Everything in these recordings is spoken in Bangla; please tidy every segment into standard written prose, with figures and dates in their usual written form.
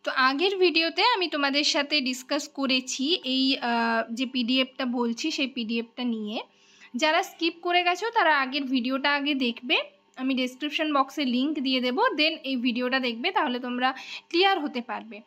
তো আগের ভিডিওতে আমি তোমাদের সাথে ডিসকাস করেছি এই যে পিডিএফটা বলছি সেই পিডিএফটা নিয়ে। যারা স্কিপ করে গেছো তারা আগের ভিডিওটা আগে দেখবে, আমি ডেসক্রিপশন বক্সে লিংক দিয়ে দেবো, দেন এই ভিডিওটা দেখবে, তাহলে তোমরা ক্লিয়ার হতে পারবে।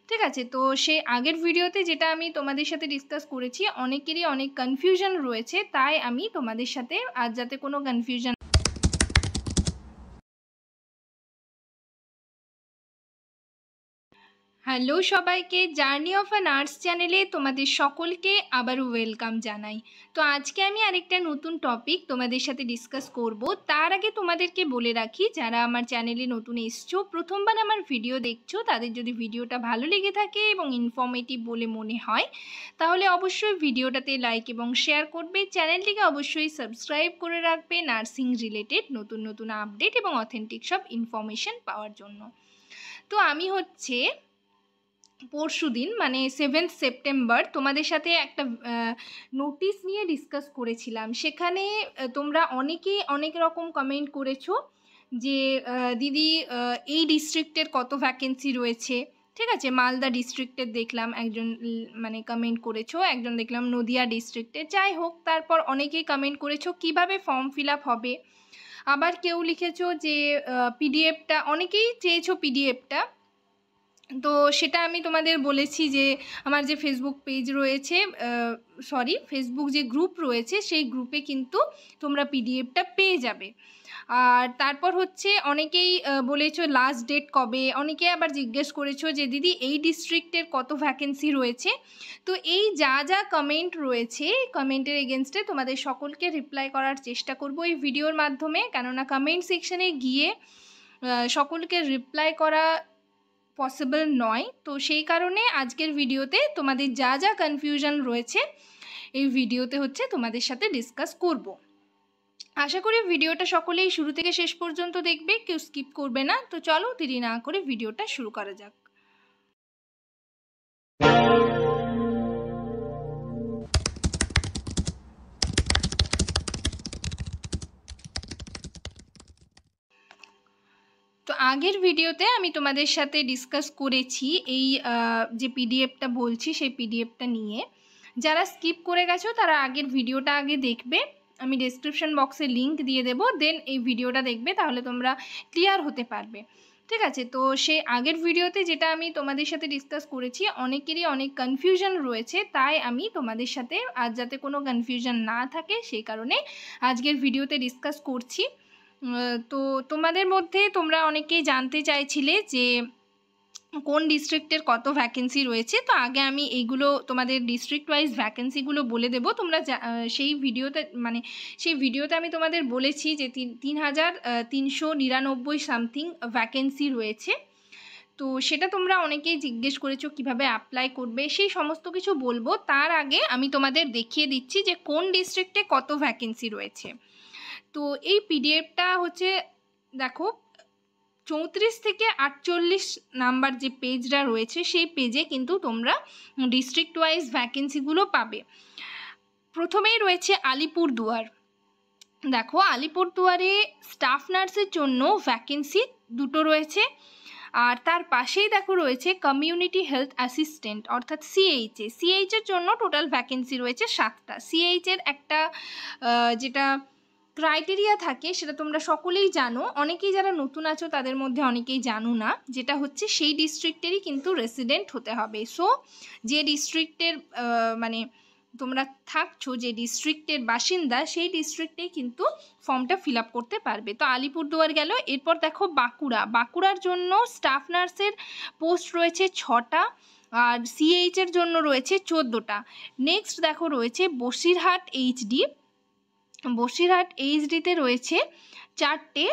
ঠিক আছে, তো সেই আগের ভিডিওতে যেটা আমি তোমাদের সাথে ডিসকাস করেছি অনেকেরই অনেক কনফিউশন রয়েছে, তাই আমি তোমাদের সাথে আজ যাতে কোনো কনফিউশন। হ্যালো সবাইকে, জার্নি অফ আ নার্স চ্যানেলে তোমাদের সকলকে আবারও ওয়েলকাম জানাই। তো আজকে আমি আরেকটা নতুন টপিক তোমাদের সাথে ডিসকাস করব। তার আগে তোমাদেরকে বলে রাখি, যারা আমার চ্যানেলে নতুন এসছো, প্রথমবার আমার ভিডিও দেখছো, তাদের যদি ভিডিওটা ভালো লেগে থাকে এবং ইনফর্মেটিভ বলে মনে হয় তাহলে অবশ্যই ভিডিওটাতে লাইক এবং শেয়ার করবে। চ্যানেলটিকে অবশ্যই সাবস্ক্রাইব করে রাখবে নার্সিং রিলেটেড নতুন নতুন আপডেট এবং অথেন্টিক সব ইনফরমেশন পাওয়ার জন্য। তো আমি হচ্ছে পরশুদিন মানে 7 সেপ্টেম্বর তোমাদের সাথে একটা নোটিশ নিয়ে ডিসকাস করেছিলাম। সেখানে তোমরা অনেকেই অনেক রকম কমেন্ট করেছো যে দিদি এই ডিস্ট্রিক্টের কত ভ্যাকেন্সি রয়েছে। ঠিক আছে, মালদা ডিস্ট্রিক্টের দেখলাম একজন মানে কমেন্ট করেছো, একজন দেখলাম নদিয়া ডিস্ট্রিক্টে। যাই হোক, তারপর অনেকেই কমেন্ট করেছো কিভাবে ফর্ম ফিল আপ হবে। আবার কেউ লিখেছো যে পিডিএফটা, অনেকেই চেয়েছো পিডিএফটা, তো সেটা আমি তোমাদের বলেছি যে আমার যে ফেসবুক পেজ রয়েছে, ফেসবুক যে গ্রুপ রয়েছে সেই গ্রুপে কিন্তু তোমরা পিডিএফটা পেয়ে যাবে। আর তারপর হচ্ছে অনেকেই বলেছো লাস্ট ডেট কবে, অনেকে আবার জিজ্ঞেস করেছো যে দিদি এই ডিস্ট্রিক্টের কত ভ্যাকেন্সি রয়েছে। তো এই যা যা কমেন্ট রয়েছে, কমেন্টের এগেনস্টে তোমাদের সকলকে রিপ্লাই করার চেষ্টা করব এই ভিডিওর মাধ্যমে, কেননা কমেন্ট সেকশনে গিয়ে সকলকে রিপ্লাই করা পসিবল নয়। তো সেই কারণে আজকের ভিডিওতে তোমাদের যা যা কনফিউশন রয়েছে এই ভিডিওতে হচ্ছে তোমাদের সাথে ডিসকাস করব। আশা করি ভিডিওটা সকলেই শুরু থেকে শেষ পর্যন্ত দেখবে, কেউ স্কিপ করবে না। তো চলো দেরি না করে ভিডিওটা শুরু করা যাক। তো আগের ভিডিওতে আমি তোমাদের সাথে ডিসকাস করেছি এই যে পিডিএফটা বলছি সেই পিডিএফটা নিয়ে। যারা স্কিপ করে গেছো তারা আগের ভিডিওটা আগে দেখবে, আমি ডেসক্রিপশন বক্সে লিংক দিয়ে দেবো, দেন এই ভিডিওটা দেখবে, তাহলে তোমরা ক্লিয়ার হতে পারবে। ঠিক আছে, তো সেই আগের ভিডিওতে যেটা আমি তোমাদের সাথে ডিসকাস করেছি অনেকেরই অনেক কনফিউশন রয়েছে, তাই আমি তোমাদের সাথে আজ যাতে কোনো কনফিউশন না থাকে সেই কারণে আজকের ভিডিওতে ডিসকাস করছি। তো তোমাদের মধ্যে তোমরা অনেকেই জানতে চাইছিলে যে কোন ডিস্ট্রিক্টের কত ভ্যাকেন্সি রয়েছে। তো আগে আমি এইগুলো তোমাদের ডিস্ট্রিক্ট ওয়াইজ ভ্যাকেন্সিগুলো বলে দেবো। তোমরা সেই ভিডিওতে আমি তোমাদের বলেছি যে 3,399 সামথিং ভ্যাকেন্সি রয়েছে। তো সেটা তোমরা অনেকেই জিজ্ঞেস করেছো কিভাবে অ্যাপ্লাই করবে, সেই সমস্ত কিছু বলবো। তার আগে আমি তোমাদের দেখিয়ে দিচ্ছি যে কোন ডিস্ট্রিক্টে কত ভ্যাকেন্সি রয়েছে। তো এই পিডিএফটা হচ্ছে দেখো 34 থেকে 48 নাম্বার যে পেজটা রয়েছে সেই পেজে কিন্তু তোমরা ডিস্ট্রিক্ট ওয়াইজ ভ্যাকেন্সিগুলো পাবে। প্রথমেই রয়েছে আলিপুরদুয়ার। দেখো আলিপুরদুয়ারে স্টাফ নার্সের জন্য ভ্যাকেন্সি দুটো রয়েছে, আর তার পাশেই দেখো রয়েছে কমিউনিটি হেলথ অ্যাসিস্ট্যান্ট অর্থাৎ সিএইচের জন্য টোটাল ভ্যাকেন্সি রয়েছে 7টা। সিএইচের একটা যেটা ক্রাইটেরিয়া থাকে সেটা তোমরা সকলেই জানো, অনেকেই যারা নতুন আছো তাদের মধ্যে অনেকেই জানো না, যেটা হচ্ছে সেই ডিস্ট্রিক্টেরই কিন্তু রেসিডেন্ট হতে হবে। সো যে ডিস্ট্রিক্টের মানে তোমরা থাকছো, যে ডিস্ট্রিক্টের বাসিন্দা, সেই ডিস্ট্রিক্টেই কিন্তু ফর্মটা ফিল আপ করতে পারবে। তো আলিপুরদুয়ার গেল। এরপর দেখো বাঁকুড়ার জন্য স্টাফ নার্সের পোস্ট রয়েছে 6টা, আর সিএইচের জন্য রয়েছে 14টা। নেক্সট দেখো রয়েছে বসিরহাট এইচডিতে রয়েছে 4টে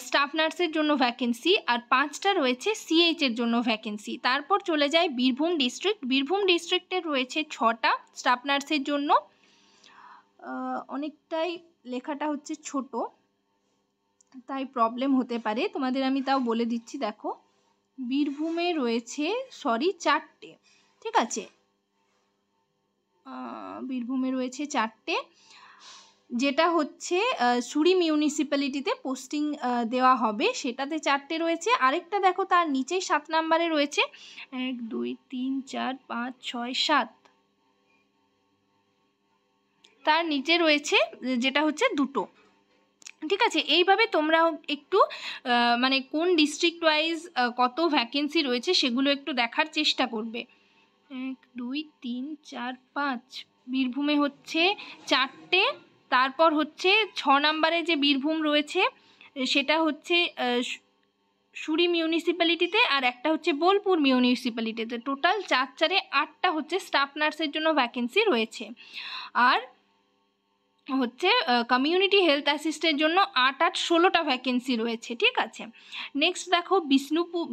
স্টাফ নার্সের জন্য ভ্যাকেন্সি, আর 5টা রয়েছে সিএইচের জন্য ভ্যাকেন্সি। তারপর চলে যায় বীরভূম ডিস্ট্রিক্টে রয়েছে 6টা স্টাফ নার্সের জন্য। অনেকটাই লেখাটা হচ্ছে ছোট, তাই প্রবলেম হতে পারে, তোমাদের আমি তাও বলে দিচ্ছি। দেখো বীরভূমে রয়েছে 4টে। ঠিক আছে, বীরভূমে রয়েছে 4টে। যেটা হচ্ছে সুরি মিউনিসিপ্যালিটিতে পোস্টিং দেওয়া হবে, সেটাতে 4টে রয়েছে। আরেকটা দেখো তার নিচেই 7 নম্বরে রয়েছে 1 2 3 4 5 6 7, তার নিচে রয়েছে যেটা হচ্ছে 2টো। ঠিক আছে, এইভাবে তোমরা একটু মানে কোন ডিস্ট্রিক্ট ওয়াইজ কত ভ্যাকেন্সি রয়েছে সেগুলো একটু দেখার চেষ্টা করবে। 1 2 3 4 5, বীরভূমে হচ্ছে 4টে। তারপর হচ্ছে 6 নম্বরে যে বীরভূম রয়েছে সেটা হচ্ছে সুরি মিউনিসিপ্যালিটিতে, আর একটা হচ্ছে বোলপুর মিউনিসিপ্যালিটিতে। টোটাল 4 4-এ 8টা হচ্ছে স্টাফ নার্সের জন্য ভ্যাকেন্সি রয়েছে। আর হচ্ছে কমিউনিটি হেলথ অ্যাসিস্টের জন্য 8 8 16টা ভ্যাকেন্সি রয়েছে। ঠিক আছে, নেক্সট দেখো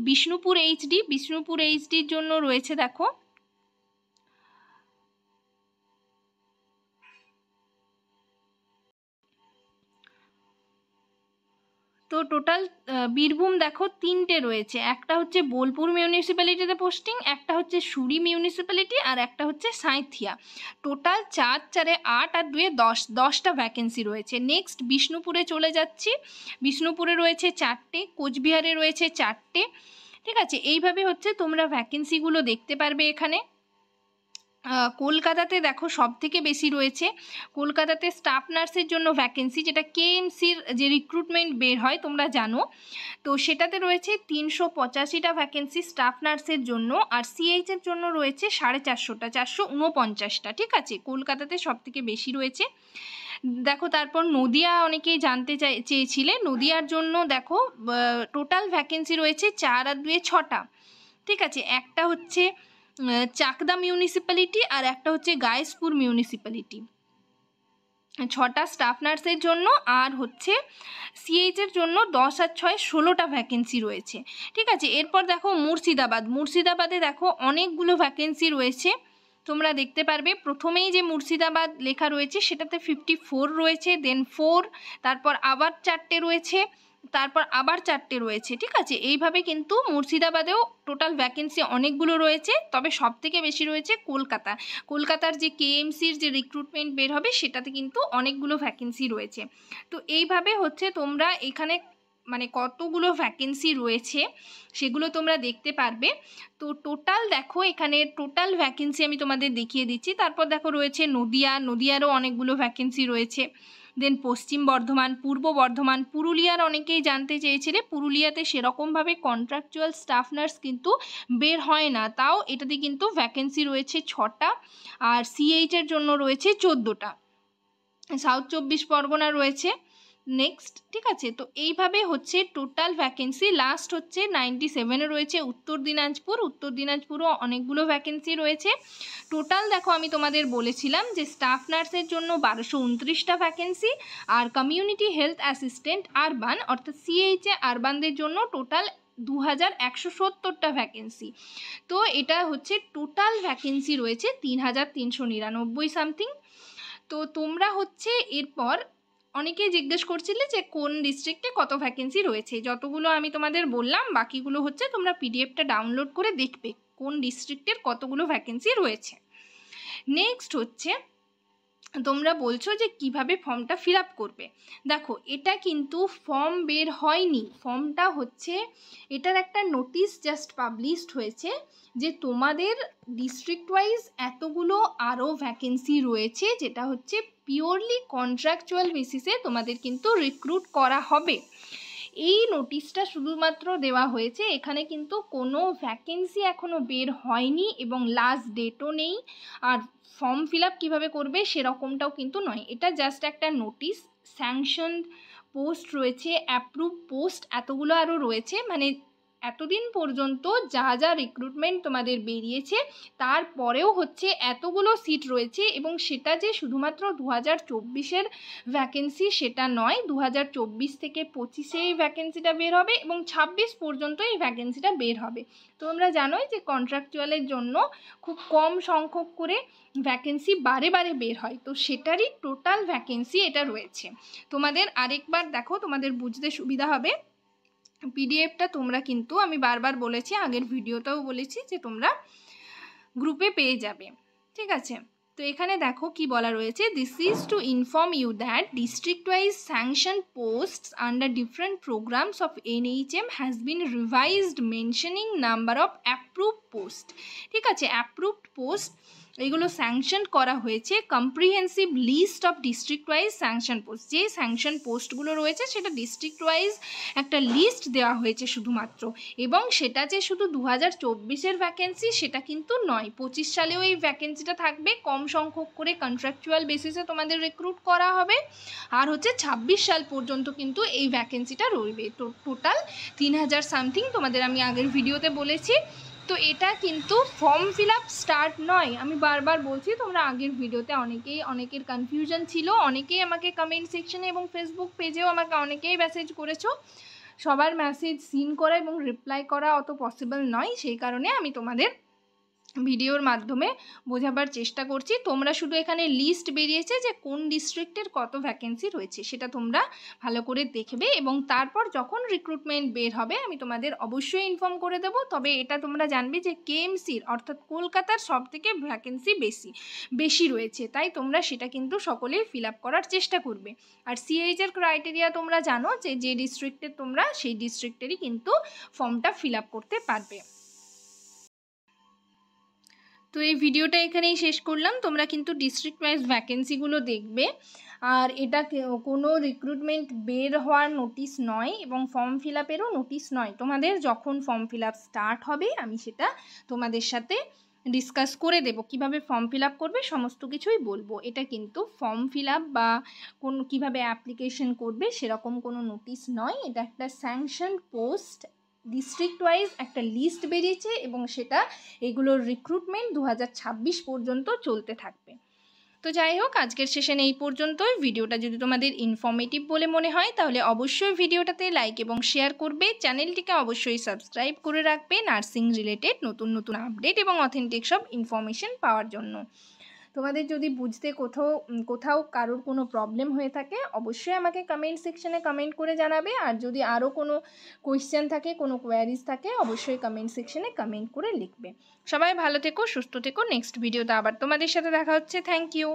বিষ্ণুপুর এইচডির জন্য রয়েছে দেখো তো টোটাল বীরভূম দেখো 3টে রয়েছে, একটা হচ্ছে বোলপুর মিউনিসিপ্যালিটিতে পোস্টিং, একটা হচ্ছে সুরি মিউনিসিপ্যালিটি, আর একটা হচ্ছে সাঁইথিয়া। টোটাল 4 4-এ 8 আর 2-এ 10, 10টা ভ্যাকেন্সি রয়েছে। নেক্সট বিষ্ণুপুরে চলে যাচ্ছি। বিষ্ণুপুরে রয়েছে 4টে, কোচবিহারে রয়েছে 4টে। ঠিক আছে, এইভাবে হচ্ছে তোমরা ভ্যাকেন্সিগুলো দেখতে পারবে এখানে। কলকাতাতে দেখো সব থেকে বেশি রয়েছে। কলকাতাতে স্টাফ নার্সের জন্য ভ্যাকেন্সি, যেটা কেএমসির যে রিক্রুটমেন্ট বের হয় তোমরা জানো, তো সেটাতে রয়েছে 385টা ভ্যাকেন্সি স্টাফ নার্সের জন্য। আর সিএইচের জন্য রয়েছে 450টা, 449টা। ঠিক আছে, কলকাতাতে সব থেকে বেশি রয়েছে। দেখো তারপর নদিয়া অনেকেই জানতে চেয়েছিলে, নদিয়ার জন্য দেখো টোটাল ভ্যাকেন্সি রয়েছে 4 আর 2-এ 6টা। ঠিক আছে, একটা হচ্ছে চাকদা মিউনিসিপ্যালিটি, আর একটা হচ্ছে গায়েসপুর মিউনিসিপ্যালিটি। 6টা স্টাফ নার্সের জন্য, আর হচ্ছে সিএইচের জন্য 10 আর 6 16টা ভ্যাকেন্সি রয়েছে। ঠিক আছে, এরপর দেখো মুর্শিদাবাদে দেখো অনেকগুলো ভ্যাকেন্সি রয়েছে, তোমরা দেখতে পারবে। প্রথমেই যে মুর্শিদাবাদ লেখা রয়েছে সেটাতে 54 রয়েছে, দেন 4, তারপর আবার 4টে রয়েছে, তারপর আবার 4টে রয়েছে। ঠিক আছে, এইভাবে কিন্তু মুর্শিদাবাদেও টোটাল ভ্যাকেন্সি অনেকগুলো রয়েছে, তবে সব থেকে বেশি রয়েছে কলকাতার যে কেএমসির যে রিক্রুটমেন্ট বের হবে সেটাতে কিন্তু অনেকগুলো ভ্যাকেন্সি রয়েছে। তো এইভাবে হচ্ছে তোমরা এখানে মানে কতগুলো ভ্যাকেন্সি রয়েছে সেগুলো তোমরা দেখতে পারবে। তো টোটাল দেখো এখানে টোটাল ভ্যাকেন্সি আমি তোমাদের দেখিয়ে দিচ্ছি। তারপর দেখো রয়েছে নদিয়ারও অনেকগুলো ভ্যাকেন্সি রয়েছে। দেন পশ্চিম বর্ধমান, পূর্ব বর্ধমান, পুরুলিয়ার অনেকেই জানতে চেয়েছিলে। পুরুলিয়াতে সেরকমভাবে কন্ট্রাকচুয়াল স্টাফ নার্স কিন্তু বের হয় না, তাও এটাতে কিন্তু ভ্যাকেন্সি রয়েছে 6টা, আর সিএইচের জন্য রয়েছে 14টা। সাউথ 24 পরগনা রয়েছে নেক্সট। ঠিক আছে, তো এইভাবে হচ্ছে টোটাল ভ্যাকেন্সি। লাস্ট হচ্ছে 97-এ রয়েছে উত্তর দিনাজপুরও অনেকগুলো ভ্যাকেন্সি রয়েছে। টোটাল দেখো আমি তোমাদের বলেছিলাম যে স্টাফ নার্সের জন্য 1229টা ভ্যাকেন্সি, আর কমিউনিটি হেলথ অ্যাসিস্ট্যান্ট আরবান অর্থাৎ সিএইচএ আরবানদের জন্য টোটাল 2170টা ভ্যাকেন্সি। তো এটা হচ্ছে টোটাল ভ্যাকেন্সি রয়েছে 3399 সামথিং। তো তোমরা হচ্ছে এরপর অনেকেই জিজ্ঞেস করছিলে যে কোন ডিস্ট্রিক্টে কত ভ্যাকেন্সি রয়েছে। যতগুলো আমি তোমাদের বললাম, বাকিগুলো হচ্ছে তোমরা পিডিএফটা ডাউনলোড করে দেখবে কোন ডিস্ট্রিক্টের কতগুলো ভ্যাকেন্সি রয়েছে। নেক্সট হচ্ছে তোমরা বলছো যে কিভাবে ফর্মটা ফিল আপ করবে। দেখো এটা কিন্তু ফর্ম বের হয়নি, ফর্মটা হচ্ছে এটার একটা নোটিশ জাস্ট পাবলিশড হয়েছে যে তোমাদের ডিস্ট্রিক্ট ওয়াইজ এতগুলো আরও ভ্যাকেন্সি রয়েছে, যেটা হচ্ছে পিওরলি কন্ট্রাকচুয়াল বেসিসে তোমাদের কিন্তু রিক্রুট করা হবে। এই নোটিশটা শুধুমাত্র দেওয়া হয়েছে, এখানে কিন্তু কোনো ভ্যাকেন্সি এখনও বের হয়নি এবং লাস্ট ডেটও নেই। আর ফর্ম ফিল আপ কীভাবে করবে সেরকমটাও কিন্তু নয়, এটা জাস্ট একটা নোটিশ। স্যাংশন পোস্ট রয়েছে, অ্যাপ্রুভ পোস্ট এতগুলো আরও রয়েছে, মানে এতদিন পর্যন্ত যা যা রিক্রুটমেন্ট তোমাদের বেরিয়েছে তারপরেও হচ্ছে এতগুলো সিট রয়েছে, এবং সেটা যে শুধুমাত্র 2024-এর ভ্যাকেন্সি সেটা নয়, 2024 থেকে 25-এ এই ভ্যাকেন্সিটা বের হবে এবং 26 পর্যন্ত এই ভ্যাকেন্সিটা বের হবে। তোমরা জানোই যে কন্ট্রাকচুয়ালের জন্য খুব কম সংখ্যক করে ভ্যাকেন্সি বারে বারে বের হয়, তো সেটারই টোটাল ভ্যাকেন্সি এটা রয়েছে। তোমাদের আরেকবার দেখো, তোমাদের বুঝতে সুবিধা হবে। পিডিএফটা তোমরা কিন্তু আমি বারবার বলেছি, আগের ভিডিওতেও বলেছি যে তোমরা গ্রুপে পেয়ে যাবে। ঠিক আছে, তো এখানে দেখো কি বলা রয়েছে, this is to inform you that district wise sanction posts under different programmes of NHM has been revised mentioning number of approved post. ঠিক আছে, অ্যাপ্রুভড পোস্ট এগুলো স্যাংশন করা হয়েছে। Comprehensive list of district wise sanction post, যে স্যাংশন পোস্টগুলো রয়েছে সেটা ডিস্ট্রিক্ট ওয়াইজ একটা লিস্ট দেওয়া হয়েছে শুধুমাত্র, এবং সেটা যে শুধু 2024-এর ভ্যাকেন্সি সেটা কিন্তু নয়, 25 সালেও এই ভ্যাকেন্সিটা থাকবে। কম সংখ্যক করে কন্ট্রাকচুয়াল বেসিসে তোমাদের রিক্রুট করা হবে, আর হচ্ছে 26 সাল পর্যন্ত কিন্তু এই ভ্যাকেন্সিটা রইবে। তো টোটাল 3000 সামথিং তোমাদের আমি আগের ভিডিওতে বলেছি। তো এটা কিন্তু ফর্ম ফিল আপ স্টার্ট নয়, আমি বারবার বলছি, তোমরা আগের ভিডিওতে অনেকের কনফিউশন ছিল, অনেকেই আমাকে কমেন্ট সেকশনে এবং ফেসবুক পেজেও আমাকে অনেকেই মেসেজ করেছো। সবার মেসেজ সিন করা এবং রিপ্লাই করা অত পসিবল নয়, সেই কারণে আমি তোমাদের ভিডিওর মাধ্যমে বোঝাবার চেষ্টা করছি। তোমরা শুধু এখানে লিস্ট বেরিয়েছে যে কোন ডিস্ট্রিক্টের কত ভ্যাকেন্সি রয়েছে, সেটা তোমরা ভালো করে দেখবে, এবং তারপর যখন রিক্রুটমেন্ট বের হবে আমি তোমাদের অবশ্যই ইনফর্ম করে দেবো। তবে এটা তোমরা জানবে যে KMCর অর্থাৎ কলকাতার সবথেকে ভ্যাকেন্সি বেশি রয়েছে, তাই তোমরা সেটা কিন্তু সকলেই ফিল আপ করার চেষ্টা করবে। আর CH-এর ক্রাইটেরিয়া তোমরা জানো, যে ডিস্ট্রিক্টের তোমরা সেই ডিস্ট্রিক্টেরই কিন্তু ফর্মটা ফিল আপ করতে পারবে। তো এই ভিডিওটা এখানেই শেষ করলাম। তোমরা কিন্তু ডিস্ট্রিক্ট ওয়াইজ ভ্যাকেন্সিগুলো দেখবে, আর এটা কোনো রিক্রুটমেন্ট বের হওয়ার নোটিশ নয় এবং ফর্ম ফিল আপেরও নোটিশ নয়। তোমাদের যখন ফর্ম ফিল আপ স্টার্ট হবে আমি সেটা তোমাদের সাথে ডিসকাস করে দেব, কিভাবে ফর্ম ফিল আপ করবে সমস্ত কিছুই বলবো। এটা কিন্তু ফর্ম ফিল আপ বা কীভাবে অ্যাপ্লিকেশন করবে সেরকম কোনো নোটিশ নয়, এটা একটা স্যাংশন পোস্ট, ডিস্ট্রিক্ট ওয়াইজ একটা লিস্ট বেরিয়েছে এবং সেটা এগুলোর রিক্রুটমেন্ট 2026 পর্যন্ত চলতে থাকবে। তো যাই হোক, আজকের সেশন এই পর্যন্তই। ভিডিওটা যদি তোমাদের ইনফর্মেটিভ বলে মনে হয় তাহলে অবশ্যই ভিডিওটাতে লাইক এবং শেয়ার করবে, চ্যানেলটিকে অবশ্যই সাবস্ক্রাইব করে রাখবে নার্সিং রিলেটেড নতুন নতুন আপডেট এবং অথেন্টিক সব ইনফরমেশন পাওয়ার জন্য। তোমাদের যদি বুঝতে কোথাও কারোর কোনো প্রবলেম হয়ে থাকে অবশ্যই আমাকে কমেন্ট সেকশনে কমেন্ট করে জানাবে, আর যদি আরও কোনো কোয়েশ্চেন থাকে, কোনো কোয়ারিজ থাকে অবশ্যই কমেন্ট সেকশনে কমেন্ট করে লিখবে। সবাই ভালো থেকো, সুস্থ থেকো। নেক্সট ভিডিওতে আবার তোমাদের সাথে দেখা হচ্ছে। Thank you.